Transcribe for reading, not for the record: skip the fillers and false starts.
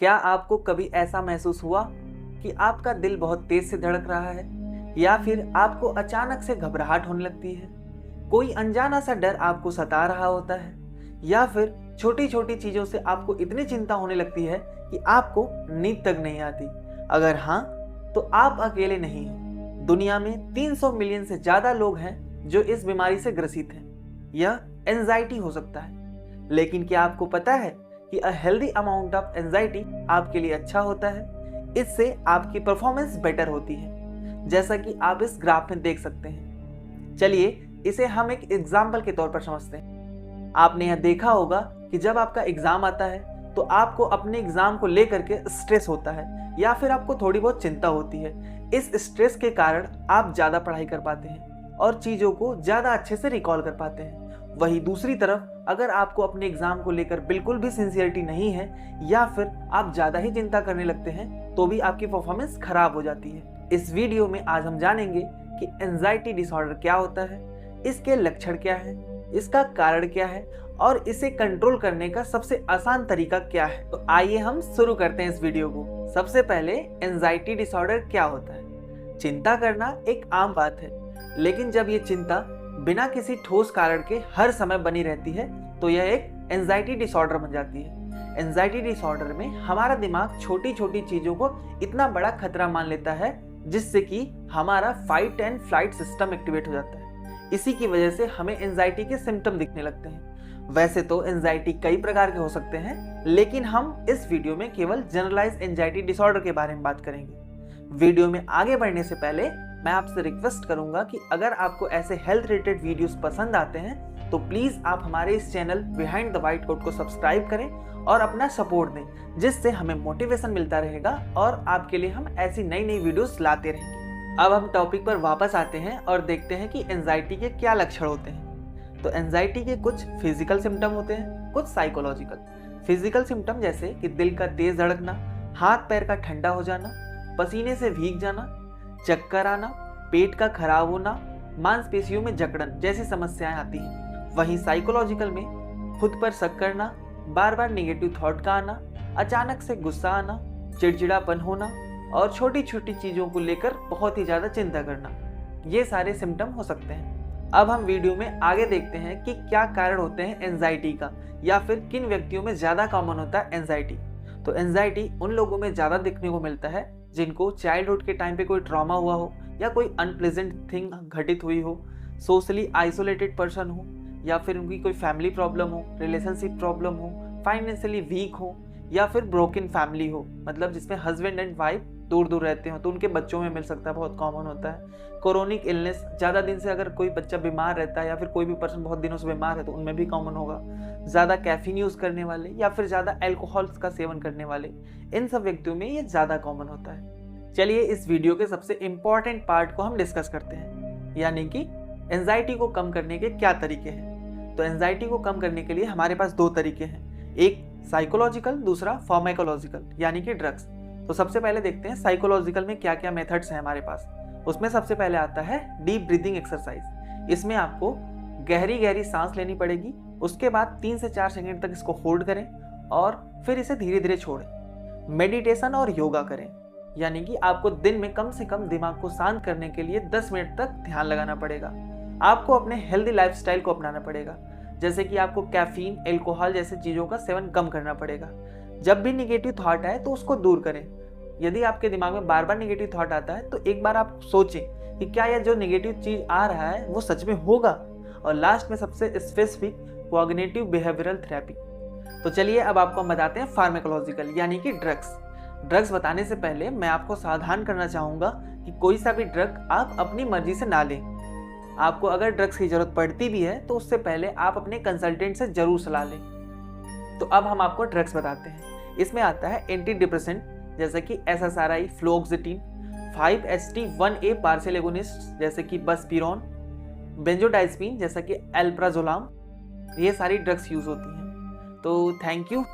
क्या आपको कभी ऐसा महसूस हुआ कि आपका दिल बहुत तेज से धड़क रहा है या फिर आपको अचानक से घबराहट होने लगती है? कोई अनजाना सा डर आपको सता रहा होता है या फिर छोटी छोटी चीजों से आपको इतनी चिंता होने लगती है कि आपको नींद तक नहीं आती? अगर हाँ, तो आप अकेले नहीं हैं। दुनिया में 300 मिलियन से ज्यादा लोग हैं जो इस बीमारी से ग्रसित हैं। यह एंजाइटी हो सकता है, लेकिन क्या आपको पता है कि a healthy amount of anxiety आपके लिए अच्छा होता है? इससे आपकी परफॉर्मेंस बेटर होती है, जैसा कि आप इस ग्राफ में देख सकते हैं। चलिए इसे हम एक एग्जाम्पल के तौर पर समझते हैं। आपने यह देखा होगा कि जब आपका एग्जाम आता है तो आपको अपने एग्जाम को लेकर के स्ट्रेस होता है या फिर आपको थोड़ी बहुत चिंता होती है। इस स्ट्रेस के कारण आप ज़्यादा पढ़ाई कर पाते हैं और चीज़ों को ज़्यादा अच्छे से रिकॉल कर पाते हैं। वहीं दूसरी तरफ अगर आपको अपने एग्जाम को लेकर बिल्कुल भी सिंसियरिटी नहीं है या फिर आप ज़्यादा ही चिंता करने लगते हैं तो भी आपकी परफॉर्मेंस खराब हो जाती है। इस वीडियो में आज हम जानेंगे कि एंजाइटी डिसऑर्डर क्या होता है, इसके लक्षण क्या है, इसका कारण क्या है और इसे कंट्रोल करने का सबसे आसान तरीका क्या है। तो आइए हम शुरू करते हैं इस वीडियो को। सबसे पहले एंजाइटी डिसऑर्डर क्या होता है। चिंता करना एक आम बात है, लेकिन जब ये चिंता बिना किसी ठोस कारण के हर समय बनी रहती है तो यह एक एंजाइटी डिसऑर्डर बन जाती है। एंजाइटी डिसऑर्डर में हमारा दिमाग छोटी छोटी चीजों को इतना बड़ा खतरा मान लेता है जिससे कि हमारा fight and flight system activate हो जाता है। इसी की वजह से हमें एंजाइटी के सिम्टम दिखने लगते हैं। वैसे तो एंजाइटी कई प्रकार के हो सकते हैं, लेकिन हम इस वीडियो में केवल जनरलाइज एंजाइटी डिसऑर्डर के बारे में बात करेंगे। वीडियो में आगे बढ़ने से पहले मैं आपसे रिक्वेस्ट करूंगा कि अगर आपको ऐसे हेल्थ रिलेटेड वीडियोस पसंद आते हैं तो प्लीज आप हमारे इस channel behind the white coat को सब्सक्राइब करें और अपना सपोर्ट दें, जिससे हमें मोटिवेशन मिलता रहेगा और आपके लिए हम ऐसी नई नई वीडियोस लाते रहेंगे। अब हम टॉपिक पर वापस आते हैं और देखते हैं कि एंजाइटी के क्या लक्षण होते हैं। तो एंजाइटी के कुछ फिजिकल सिम्टम होते हैं, कुछ साइकोलॉजिकल। फिजिकल सिम्टम जैसे कि दिल का तेज धड़कना, हाथ पैर का ठंडा हो जाना, पसीने से भीग जाना, चक्कर आना, पेट का खराब होना, मांसपेशियों में जकड़न जैसी समस्याएं आती हैं। वहीं साइकोलॉजिकल में खुद पर शक करना, बार बार नेगेटिव थॉट का आना, अचानक से गुस्सा आना, चिड़चिड़ापन होना और छोटी छोटी चीजों को लेकर बहुत ही ज्यादा चिंता करना, ये सारे सिम्टम हो सकते हैं। अब हम वीडियो में आगे देखते हैं कि क्या कारण होते हैं एंजाइटी का या फिर किन व्यक्तियों में ज्यादा कॉमन होता है एंजाइटी। तो एंजाइटी उन लोगों में ज्यादा देखने को मिलता है जिनको चाइल्डहुड के टाइम पे कोई ट्रॉमा हुआ हो या कोई अनप्लेजेंट थिंग घटित हुई हो, सोशली आइसोलेटेड पर्सन हो या फिर उनकी कोई फैमिली प्रॉब्लम हो, रिलेशनशिप प्रॉब्लम हो, फाइनेंशियली वीक हो या फिर ब्रोकन फैमिली हो, मतलब जिसमें हस्बैंड एंड वाइफ दूर दूर रहते हो तो उनके बच्चों में मिल सकता है, बहुत कॉमन होता है। कोरोनिक इलनेस, ज़्यादा दिन से अगर कोई बच्चा बीमार रहता है या फिर कोई भी पर्सन बहुत दिनों से बीमार है तो उनमें भी कॉमन होगा। ज़्यादा कैफीन यूज़ करने वाले या फिर ज़्यादा एल्कोहल का सेवन करने वाले, इन सब व्यक्तियों में ये ज़्यादा कॉमन होता है। चलिए इस वीडियो के सबसे इम्पॉर्टेंट पार्ट को हम डिस्कस करते हैं, यानी कि एंजाइटी को कम करने के क्या तरीके हैं। तो एंजाइटी को कम करने के लिए हमारे पास दो तरीके हैं, एक साइकोलॉजिकल, दूसरा फार्माकोलॉजिकल यानी कि ड्रग्स। तो सबसे पहले देखते हैं साइकोलॉजिकल में क्या क्या मेथड्स हैं हमारे पास। उसमें सबसे पहले आता है डीप ब्रीदिंग एक्सरसाइज। इसमें आपको गहरी गहरी सांस लेनी पड़ेगी, उसके बाद 3 से 4 सेकंड तक इसको होल्ड करें और फिर इसे धीरे धीरे छोड़ें। मेडिटेशन और योगा करें, यानी कि आपको दिन में कम से कम दिमाग को शांत करने के लिए 10 मिनट तक ध्यान लगाना पड़ेगा। आपको अपने हेल्दी लाइफस्टाइल को अपनाना पड़ेगा, जैसे कि आपको कैफीन, एल्कोहल जैसे चीज़ों का सेवन कम करना पड़ेगा। जब भी निगेटिव थॉट आए तो उसको दूर करें। यदि आपके दिमाग में बार बार निगेटिव थॉट आता है तो एक बार आप सोचें कि क्या यह जो निगेटिव चीज़ आ रहा है वो सच में होगा। और लास्ट में सबसे स्पेसिफिक कॉग्निटिव बिहेवियरल थेरेपी। तो चलिए अब आपको हम बताते हैं फार्माकोलॉजिकल यानी कि ड्रग्स। ड्रग्स बताने से पहले मैं आपको सावधान करना चाहूँगा कि कोई सा भी ड्रग आप अपनी मर्जी से ना लें। आपको अगर ड्रग्स की जरूरत पड़ती भी है तो उससे पहले आप अपने कंसल्टेंट से जरूर सलाह लें। तो अब हम आपको ड्रग्स बताते हैं। इसमें आता है एंटी डिप्रेसेंट जैसे कि SSRI, फ्लोक्सिटिन, 5-HT1A पार्शियल एगोनिस्ट जैसे कि बसपीरोन, बेंजोडाइज़पीन जैसा कि एल्प्राजोलाम, ये सारी ड्रग्स यूज होती हैं। तो थैंक यू।